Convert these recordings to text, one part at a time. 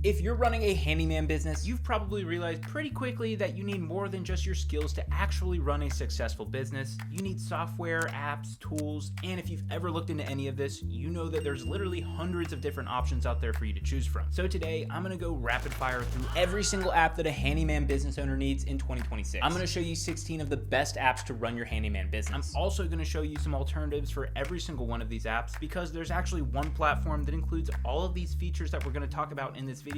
If you're running a handyman business, you've probably realized pretty quickly that you need more than just your skills to actually run a successful business. You need software, apps, tools, and if you've ever looked into any of this, you know that there's literally hundreds of different options out there for you to choose from. So today, I'm gonna go rapid fire through every single app that a handyman business owner needs in 2026. I'm gonna show you 16 of the best apps to run your handyman business. I'm also gonna show you some alternatives for every single one of these apps because there's actually one platform that includes all of these features that we're gonna talk about in this video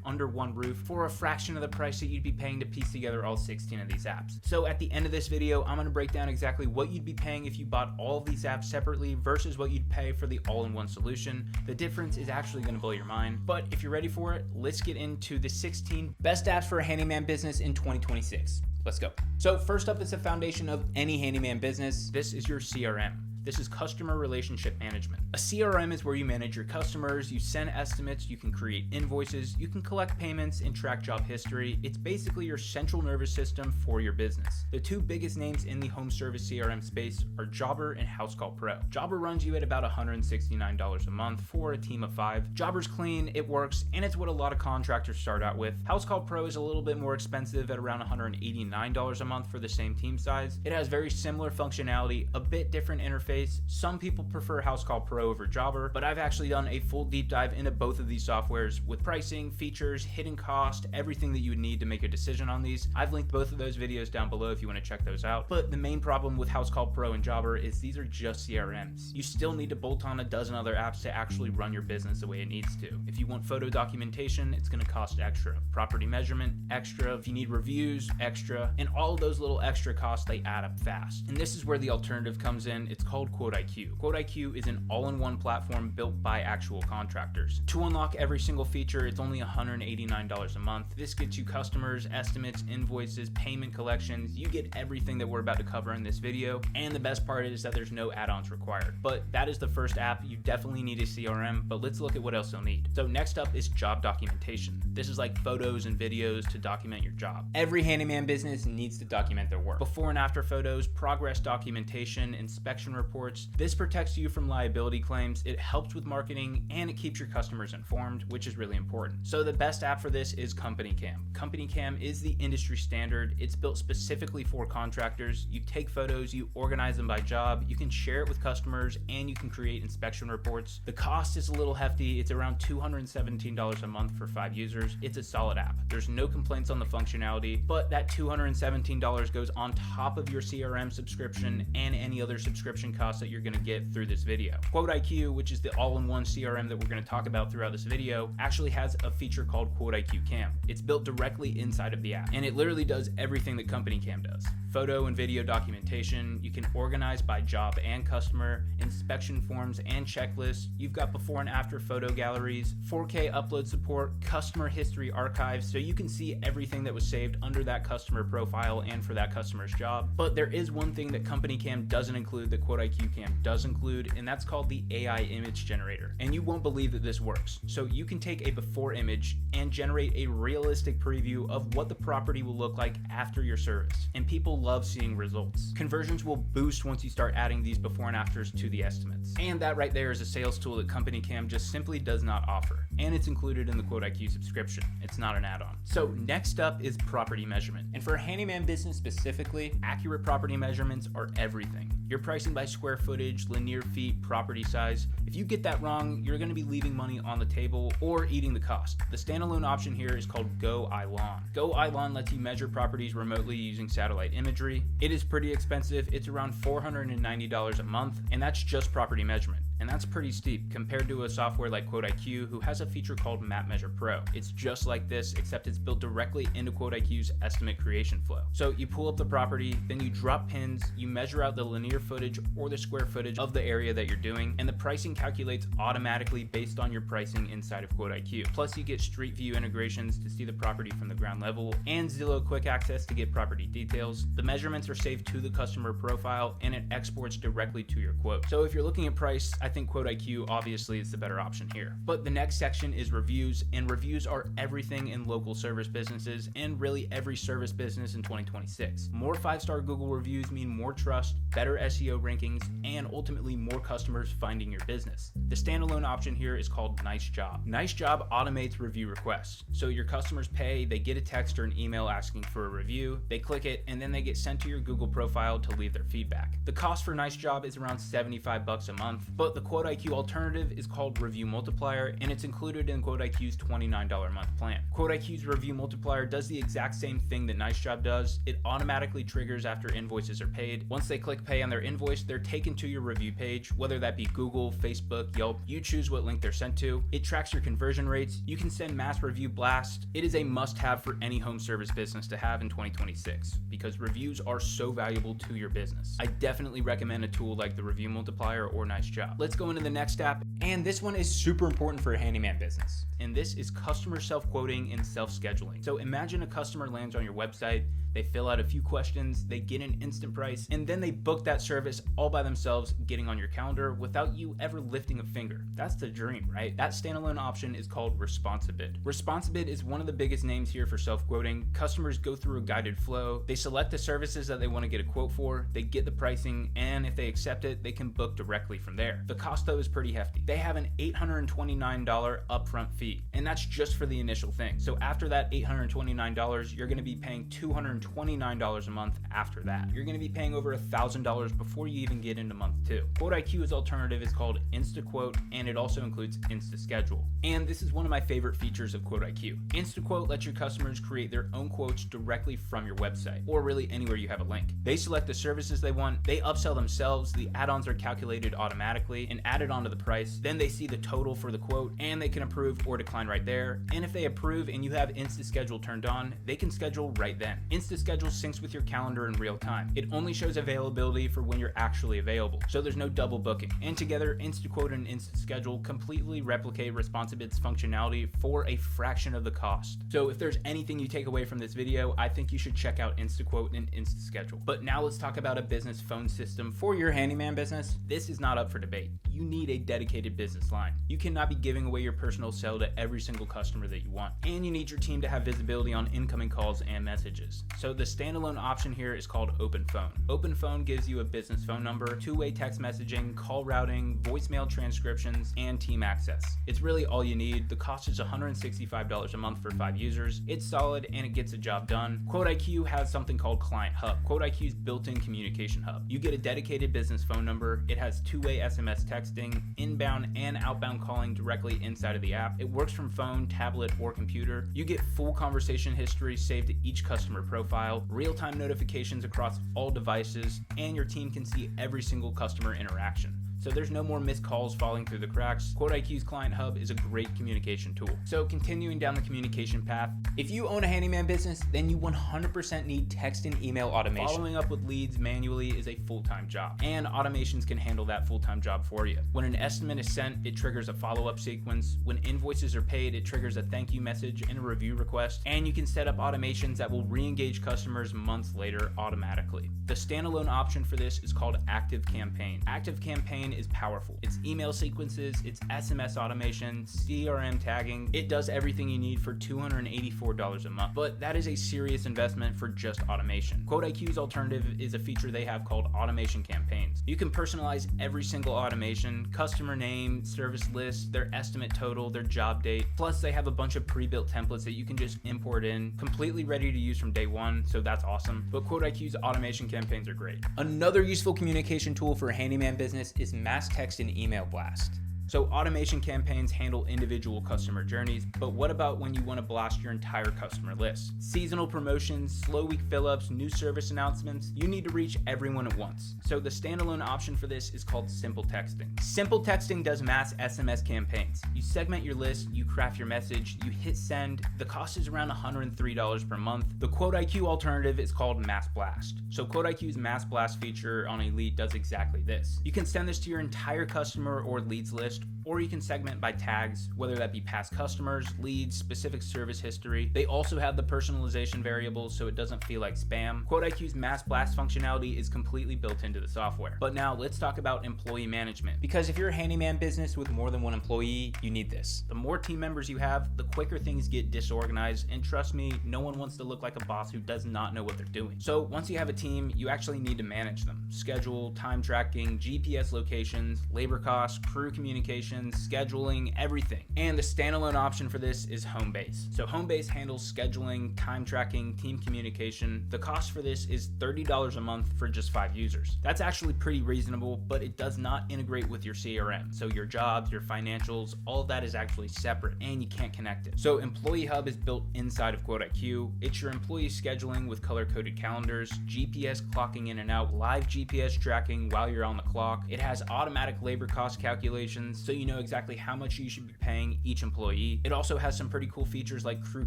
under one roof for a fraction of the price that you'd be paying to piece together all 16 of these apps. So at the end of this video, I'm going to break down exactly what you'd be paying if you bought all of these apps separately versus what you'd pay for the all-in-one solution. The difference is actually going to blow your mind. But if you're ready for it, let's get into the 16 best apps for a handyman business in 2026. Let's go. So first up is the foundation of any handyman business. This is your CRM. This is customer relationship management. A CRM is where you manage your customers, you send estimates, you can create invoices, you can collect payments and track job history. It's basically your central nervous system for your business. The two biggest names in the home service CRM space are Jobber and Housecall Pro. Jobber runs you at about $169 a month for a team of 5. Jobber's clean, it works, and it's what a lot of contractors start out with. Housecall Pro is a little bit more expensive at around $189 a month for the same team size. It has very similar functionality, a bit different interface. Some people prefer Housecall Pro over Jobber, but I've actually done a full deep dive into both of these softwares with pricing, features, hidden cost, everything that you would need to make a decision on these. I've linked both of those videos down below if you want to check those out. But the main problem with Housecall Pro and Jobber is these are just CRMs. You still need to bolt on a dozen other apps to actually run your business the way it needs to. If you want photo documentation, it's going to cost extra. Property measurement, extra. If you need reviews, extra. And all of those little extra costs, they add up fast. And this is where the alternative comes in. It's called QuoteIQ. QuoteIQ is an all-in-one platform built by actual contractors. To unlock every single feature, it's only $189 a month. This gets you customers, estimates, invoices, payment collections. You get everything that we're about to cover in this video. And the best part is that there's no add-ons required. But that is the first app. You definitely need a CRM, but let's look at what else you'll need. So next up is job documentation. This is like photos and videos to document your job. Every handyman business needs to document their work. Before and after photos, progress documentation, inspection reports. This protects you from liability claims, it helps with marketing, and it keeps your customers informed, which is really important. So the best app for this is Company Cam. Company Cam is the industry standard. It's built specifically for contractors. You take photos, you organize them by job, you can share it with customers, and you can create inspection reports. The cost is a little hefty. It's around $217 a month for 5 users. It's a solid app. There's no complaints on the functionality, but that $217 goes on top of your CRM subscription and any other subscription costs that you're going to get through this video. QuoteIQ, which is the all-in-one CRM that we're going to talk about throughout this video, actually has a feature called QuoteIQ Cam. It's built directly inside of the app, and it literally does everything that Company Cam does. Photo and video documentation, you can organize by job and customer, inspection forms and checklists, you've got before and after photo galleries, 4K upload support, customer history archives, so you can see everything that was saved under that customer profile and for that customer's job. But there is one thing that Company Cam doesn't include that QuoteIQ Cam does include, and that's called the AI image generator. And you won't believe that this works. So you can take a before image and generate a realistic preview of what the property will look like after your service. And people love seeing results. Conversions will boost once you start adding these before and afters to the estimates. And that right there is a sales tool that Company Cam just simply does not offer. And it's included in the QuoteIQ subscription. It's not an add-on. So next up is property measurement. And for a handyman business specifically, accurate property measurements are everything. You're pricing by square footage, linear feet, property size. If you get that wrong, you're going to be leaving money on the table or eating the cost. The standalone option here is called GoILon. GoILon lets you measure properties remotely using satellite imagery. It is pretty expensive. It's around $490 a month, and that's just property measurement. And that's pretty steep compared to a software like QuoteIQ, who has a feature called MapMeasure Pro. It's just like this, except it's built directly into QuoteIQ's estimate creation flow. So you pull up the property, then you drop pins, you measure out the linear footage or the square footage of the area that you're doing, and the pricing calculates automatically based on your pricing inside of QuoteIQ. Plus you get Street View integrations to see the property from the ground level, and Zillow Quick Access to get property details. The measurements are saved to the customer profile, and it exports directly to your quote. So if you're looking at price, I think QuoteIQ obviously is the better option here. But the next section is reviews, and reviews are everything in local service businesses and really every service business in 2026. More 5-star Google reviews mean more trust, better SEO rankings, and ultimately more customers finding your business. The standalone option here is called Nice Job. Nice Job automates review requests. So your customers pay, they get a text or an email asking for a review, they click it, and then they get sent to your Google profile to leave their feedback. The cost for Nice Job is around $75 a month, but the QuoteIQ alternative is called Review Multiplier, and it's included in QuoteIQ's $29 a month plan. QuoteIQ's Review Multiplier does the exact same thing that Nice Job does. It automatically triggers after invoices are paid. Once they click pay on their invoice, they're taken to your review page, whether that be Google, Facebook, Yelp. You choose what link they're sent to. It tracks your conversion rates. You can send mass review blasts. It is a must-have for any home service business to have in 2026 because reviews are so valuable to your business. I definitely recommend a tool like the Review Multiplier or Nice Job. Let's go into the next app, and this one is super important for a handyman business, and this is customer self-quoting and self-scheduling. So imagine a customer lands on your website, they fill out a few questions, they get an instant price, and then they book that service all by themselves, getting on your calendar without you ever lifting a finger. That's the dream, right? That standalone option is called Responsibid. Responsibid is one of the biggest names here for self-quoting. Customers go through a guided flow, they select the services that they want to get a quote for, they get the pricing, and if they accept it, they can book directly from there. The cost though is pretty hefty. They have an $829 upfront fee, and that's just for the initial thing. So after that $829, you're going to be paying $229 a month after that. You're going to be paying over $1,000 before you even get into month 2. QuoteIQ's alternative is called InstaQuote, and it also includes InstaSchedule. And this is one of my favorite features of QuoteIQ. InstaQuote lets your customers create their own quotes directly from your website, or really anywhere you have a link. They select the services they want, they upsell themselves, the add-ons are calculated automatically and added onto the price, then they see the total for the quote, and they can approve or decline right there. And if they approve and you have InstaSchedule turned on, they can schedule right then. InstaSchedule syncs with your calendar in real time. It only shows availability for when you're actually available, so there's no double booking. And together, InstaQuote and InstaSchedule completely replicate Responsibid's functionality for a fraction of the cost. So if there's anything you take away from this video, I think you should check out InstaQuote and InstaSchedule. But now let's talk about a business phone system for your handyman business. This is not up for debate. You need a dedicated business line. You cannot be giving away your personal cell to every single customer that you want. And you need your team to have visibility on incoming calls and messages. So the standalone option here is called Open Phone. Open Phone gives you a business phone number, two-way text messaging, call routing, voicemail transcriptions, and team access. It's really all you need. The cost is $165 a month for 5 users. It's solid and it gets the job done. QuoteIQ has something called ClientHub, QuoteIQ's built-in communication hub. You get a dedicated business phone number. It has two-way SMS texting, inbound and outbound calling directly inside of the app. It works from phone, tablet, or computer. You get full conversation history saved to each customer profile, real-time notifications across all devices, and your team can see every single customer interaction. So there's no more missed calls falling through the cracks. QuoteIQ's ClientHub is a great communication tool. So continuing down the communication path, if you own a handyman business, then you 100% need text and email automation. Following up with leads manually is a full-time job, and automations can handle that full-time job for you. When an estimate is sent, it triggers a follow-up sequence. When invoices are paid, it triggers a thank you message and a review request, and you can set up automations that will re-engage customers months later automatically. The standalone option for this is called Active Campaign. Active Campaign is powerful. It's email sequences, it's SMS automation, CRM tagging. It does everything you need for $284 a month, but that is a serious investment for just automation. QuoteIQ's alternative is a feature they have called Automation Campaigns. You can personalize every single automation, customer name, service list, their estimate total, their job date. Plus they have a bunch of pre-built templates that you can just import in, completely ready to use from day one, so that's awesome. But QuoteIQ's automation campaigns are great. Another useful communication tool for a handyman business is mass text and email blast. So automation campaigns handle individual customer journeys, but what about when you want to blast your entire customer list? Seasonal promotions, slow week fill-ups, new service announcements, you need to reach everyone at once. So the standalone option for this is called Simple Texting. Simple Texting does mass SMS campaigns. You segment your list, you craft your message, you hit send. The cost is around $103 per month. The QuoteIQ alternative is called Mass Blast. So QuoteIQ's Mass Blast feature on Elite does exactly this. You can send this to your entire customer or leads list or you can segment by tags, whether that be past customers, leads, specific service history. They also have the personalization variables so it doesn't feel like spam. QuoteIQ's Mass Blast functionality is completely built into the software. But now let's talk about employee management, because if you're a handyman business with more than one employee, you need this. The more team members you have, the quicker things get disorganized, and trust me, no one wants to look like a boss who does not know what they're doing. So once you have a team, you actually need to manage them. Schedule, time tracking, GPS locations, labor costs, crew communications, scheduling, everything. And the standalone option for this is Homebase. So Homebase handles scheduling, time tracking, team communication. The cost for this is $30 a month for just 5 users. That's actually pretty reasonable, but it does not integrate with your CRM. So your jobs, your financials, all of that is actually separate and you can't connect it. So EmployeeHub is built inside of QuoteIQ. It's your employee scheduling with color-coded calendars, GPS clocking in and out, live GPS tracking while you're on the clock. It has automatic labor cost calculations, so you know exactly how much you should be paying each employee. It also has some pretty cool features like crew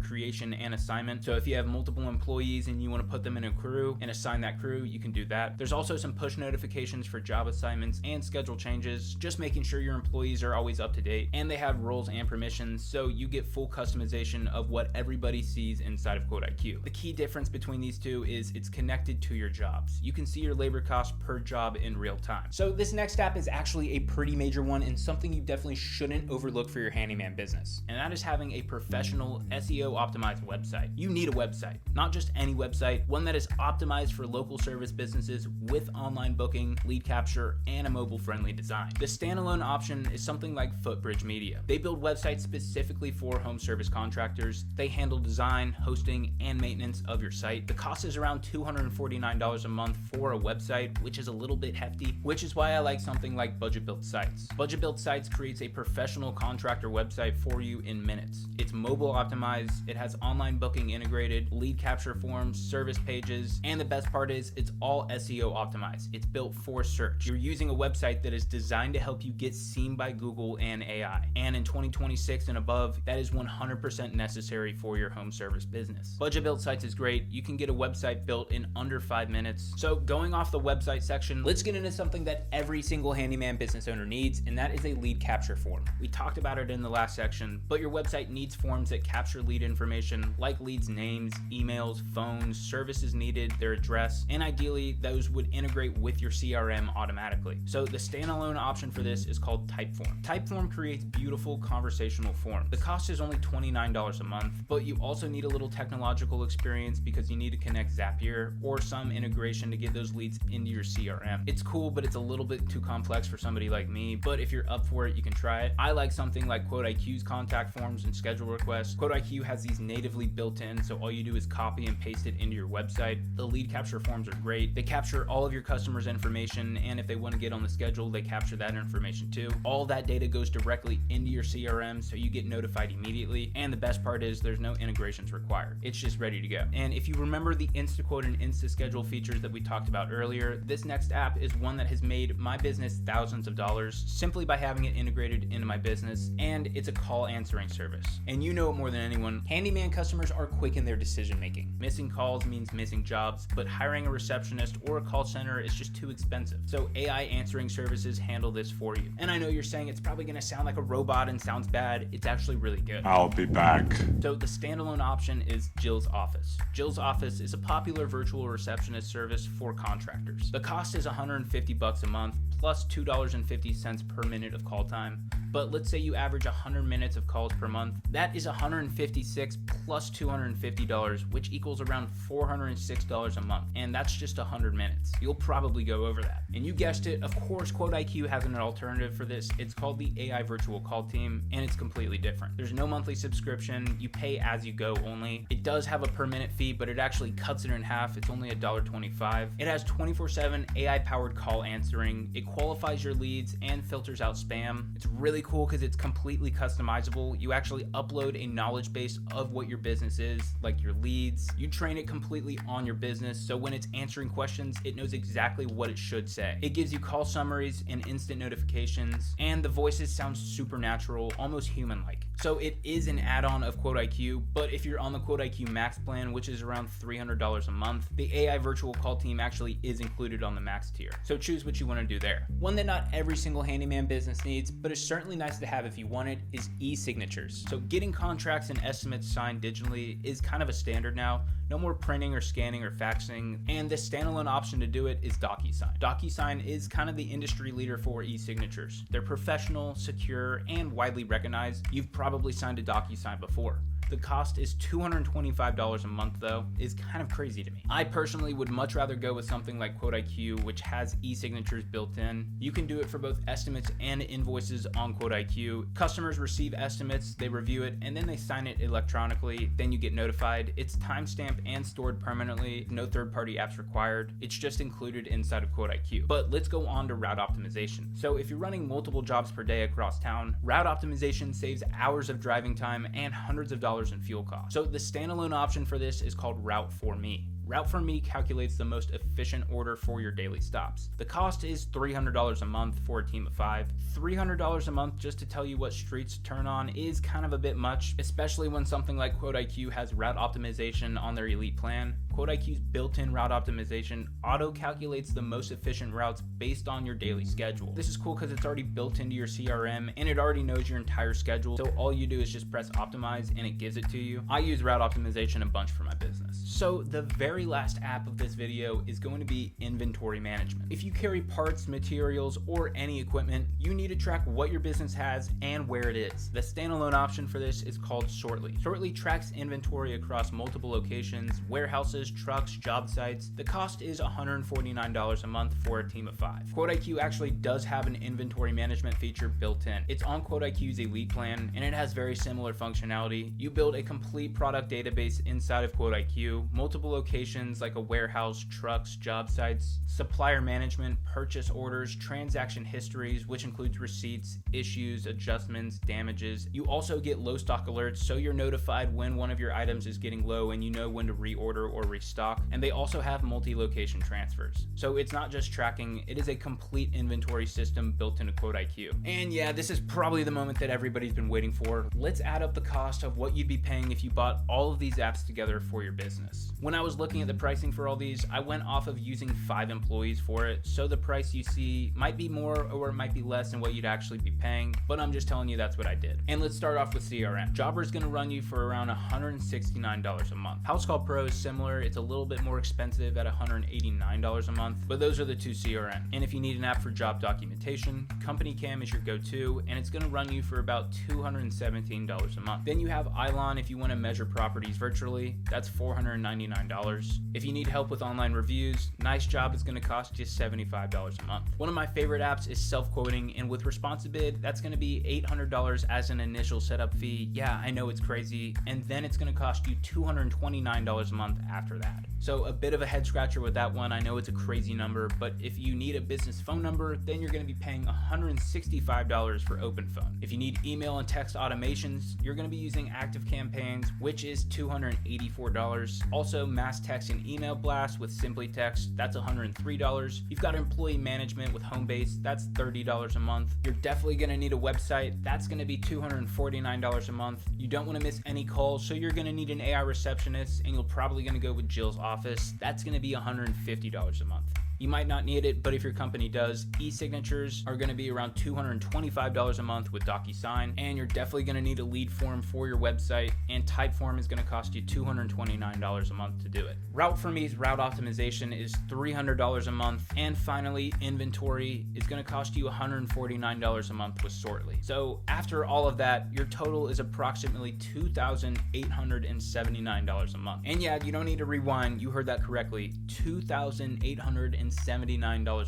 creation and assignment. So if you have multiple employees and you want to put them in a crew and assign that crew, you can do that. There's also some push notifications for job assignments and schedule changes, just making sure your employees are always up to date. And they have roles and permissions, so you get full customization of what everybody sees inside of QuoteIQ. The key difference between these two is it's connected to your jobs. You can see your labor costs per job in real time. So this next app is actually a pretty major one and something you definitely shouldn't overlook for your handyman business. And that is having a professional SEO optimized website. You need a website, not just any website, one that is optimized for local service businesses with online booking, lead capture, and a mobile friendly design. The standalone option is something like Footbridge Media. They build websites specifically for home service contractors. They handle design, hosting, and maintenance of your site. The cost is around $249 a month for a website, which is a little bit hefty, which is why I like something like Budget Built Sites. Budget Built Sites creates a professional contractor website for you in minutes. It's mobile optimized, it has online booking integrated, lead capture forms, service pages, and the best part is it's all SEO optimized. It's built for search. You're using a website that is designed to help you get seen by Google and AI. And in 2026 and above, that is 100% necessary for your home service business. Budget Built Sites is great. You can get a website built in under 5 minutes. So going off the website section, let's get into something that every single handyman business owner needs, and that is a lead capture form. We talked about it in the last section, but your website needs forms that capture lead information like leads' names, emails, phones, services needed, their address, and ideally those would integrate with your CRM automatically. So the standalone option for this is called Typeform. Typeform creates beautiful conversational forms. The cost is only $29 a month, but you also need a little technological experience because you need to connect Zapier or some integration to get those leads into your CRM. It's cool, but it's a little bit too complex for somebody like me, but if you're up for it, you can try it. I like something like QuoteIQ's contact forms and schedule requests. QuoteIQ has these natively built in, so all you do is copy and paste it into your website. The lead capture forms are great. They capture all of your customers' information, and if they want to get on the schedule, they capture that information too. All that data goes directly into your CRM, so you get notified immediately, and the best part is there's no integrations required. It's just ready to go. And if you remember the InstaQuote and InstaSchedule features that we talked about earlier, this next app is one that has made my business thousands of dollars simply by having it integrated into my business, and it's a call answering service. And you know it more than anyone, handyman customers are quick in their decision making. Missing calls means missing jobs, but hiring a receptionist or a call center is just too expensive. So AI answering services handle this for you. And I know you're saying it's probably gonna sound like a robot and sounds bad. It's actually really good. I'll be back. So the standalone option is Jill's Office. Jill's Office is a popular virtual receptionist service for contractors. The cost is $150 a month plus $2.50 per minute of call time. But let's say you average 100 minutes of calls per month. That is $156 plus $250, which equals around $406 a month. And that's just 100 minutes. You'll probably go over that. And you guessed it, of course, QuoteIQ has an alternative for this. It's called the AI Virtual Call Team, and it's completely different. There's no monthly subscription. You pay as you go only. It does have a per minute fee, but it actually cuts it in half. It's only $1.25. It has 24/7 AI-powered call answering. It qualifies your leads and filters out spam. It's really cool because it's completely customizable. You actually upload a knowledge base of what your business is, like your leads. You train it completely on your business, so when it's answering questions, it knows exactly what it should say. It gives you call summaries and instant notifications, and the voices sound super natural, almost human-like. So it is an add-on of QuoteIQ, but if you're on the QuoteIQ Max plan, which is around $300 a month, the AI virtual call team actually is included on the Max tier. So choose what you want to do there. One that not every single handyman business needs, but is certainly nice to have if you want it, is e-signatures. So getting contracts and estimates signed digitally is kind of a standard now. No more printing or scanning or faxing, and the standalone option to do it is DocuSign. DocuSign is kind of the industry leader for e-signatures. They're professional, secure, and widely recognized. You've probably signed a DocuSign before. The cost is $225 a month though, is kind of crazy to me. I personally would much rather go with something like QuoteIQ, which has e-signatures built in. You can do it for both estimates and invoices on QuoteIQ. Customers receive estimates, they review it, and then they sign it electronically. Then you get notified. It's timestamped and stored permanently. No third-party apps required. It's just included inside of QuoteIQ. But let's go on to route optimization. So if you're running multiple jobs per day across town, route optimization saves hours of driving time and hundreds of dollars in fuel costs. So the standalone option for this is called Route for Me. Route for Me calculates the most efficient order for your daily stops. The cost is $300 a month for a team of 5. $300 a month just to tell you what streets to turn on is kind of a bit much, especially when something like QuoteIQ has route optimization on their Elite plan. QuoteIQ's built-in route optimization auto-calculates the most efficient routes based on your daily schedule. This is cool because it's already built into your CRM and it already knows your entire schedule, so all you do is just press optimize and it gives it to you. I use route optimization a bunch for my business. So the very last app of this video is going to be inventory management. If you carry parts, materials, or any equipment, you need to track what your business has and where it is. The standalone option for this is called Sortly. Sortly tracks inventory across multiple locations, warehouses, trucks, job sites. The cost is $149 a month for a team of 5. QuoteIQ actually does have an inventory management feature built in. It's on QuoteIQ's Elite plan and it has very similar functionality. You build a complete product database inside of QuoteIQ, multiple locations like a warehouse, trucks, job sites, supplier management, purchase orders, transaction histories, which includes receipts, issues, adjustments, damages. You also get low stock alerts, so you're notified when one of your items is getting low and you know when to reorder or restock. And they also have multi-location transfers. So it's not just tracking, it is a complete inventory system built into QuoteIQ. And yeah, this is probably the moment that everybody's been waiting for. Let's add up the cost of what you'd be paying if you bought all of these apps together for your business. When I was looking at the pricing for all these, I went off of using 5 employees for it, so the price you see might be more or it might be less than what you'd actually be paying, but I'm just telling you that's what I did. And let's start off with CRM. Jobber's gonna run you for around $169 a month. Housecall Pro is similar, it's a little bit more expensive at $189 a month, but those are the 2 CRM. And if you need an app for job documentation, Company Cam is your go-to, and it's gonna run you for about $217 a month. Then you have Ilon if you wanna measure properties virtually, that's $499. If you need help with online reviews, Nice Job is going to cost you $75 a month. One of my favorite apps is self-quoting, and with Responsibid, that's going to be $800 as an initial setup fee. Yeah, I know it's crazy, and then it's going to cost you $229 a month after that. So a bit of a head scratcher with that one. I know it's a crazy number, but if you need a business phone number, then you're going to be paying $165 for OpenPhone. If you need email and text automations, you're going to be using Active Campaigns, which is $284. Also, mass text and email blast with Simply Text, that's $103. You've got employee management with Homebase, that's $30 a month. You're definitely going to need a website, that's going to be $249 a month. You don't want to miss any calls, so you're going to need an AI receptionist, and you're probably going to go with Jill's office. That's going to be $150 a month. You might not need it, but if your company does, e-signatures are going to be around $225 a month with DocuSign, and you're definitely going to need a lead form for your website, and Typeform is going to cost you $229 a month to do it. Route for Me's route optimization is $300 a month, and finally, inventory is going to cost you $149 a month with Sortly. So after all of that, your total is approximately $2,879 a month. And yeah, you don't need to rewind, you heard that correctly, $2,879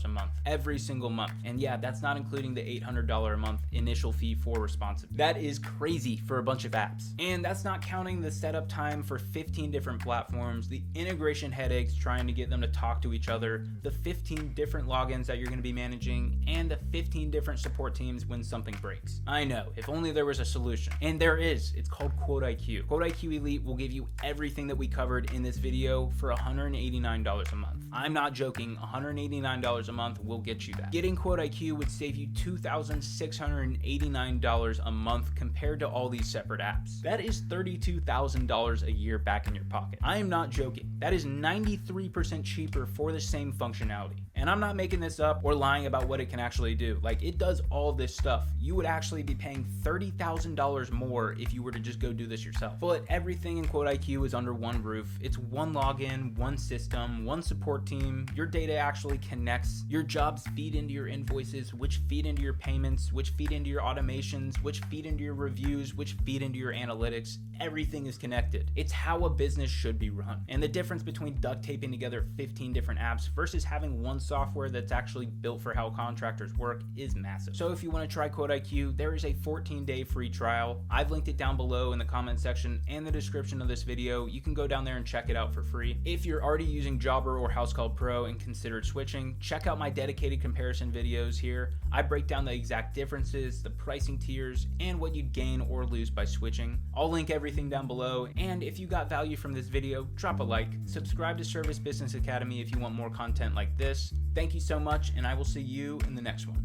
a month every single month. And yeah, that's not including the $800 a month initial fee for Responsibid. That is crazy for a bunch of apps. And that's not counting the setup time for 15 different platforms, the integration headaches trying to get them to talk to each other, the 15 different logins that you're going to be managing, and the 15 different support teams when something breaks. I know, if only there was a solution. And there is. It's called QuoteIQ. QuoteIQ Elite will give you everything that we covered in this video for $189 a month. I'm not joking, $189 a month will get you that. Getting QuoteIQ would save you $2,689 a month compared to all these separate apps. That is $32,000 a year back in your pocket. I am not joking. That is 93% cheaper for the same functionality. And I'm not making this up or lying about what it can actually do. Like, it does all this stuff. You would actually be paying $30,000 more if you were to just go do this yourself. But everything in QuoteIQ is under one roof. It's one login, one system, one support team. Your data actually connects. Your jobs feed into your invoices, which feed into your payments, which feed into your automations, which feed into your reviews, which feed into your analytics. Everything is connected. It's how a business should be run. And the difference between duct taping together 15 different apps versus having one software that's actually built for how contractors work is massive. So if you want to try QuoteIQ, there is a 14-day free trial. I've linked it down below in the comment section and the description of this video. You can go down there and check it out for free. If you're already using Jobber or Housecall Pro and considered switching, check out my dedicated comparison videos here. I break down the exact differences, the pricing tiers, and what you'd gain or lose by switching. I'll link everything down below, and if you got value from this video, drop a like. Subscribe to Service Business Academy if you want more content like this. Thank you so much, and I will see you in the next one.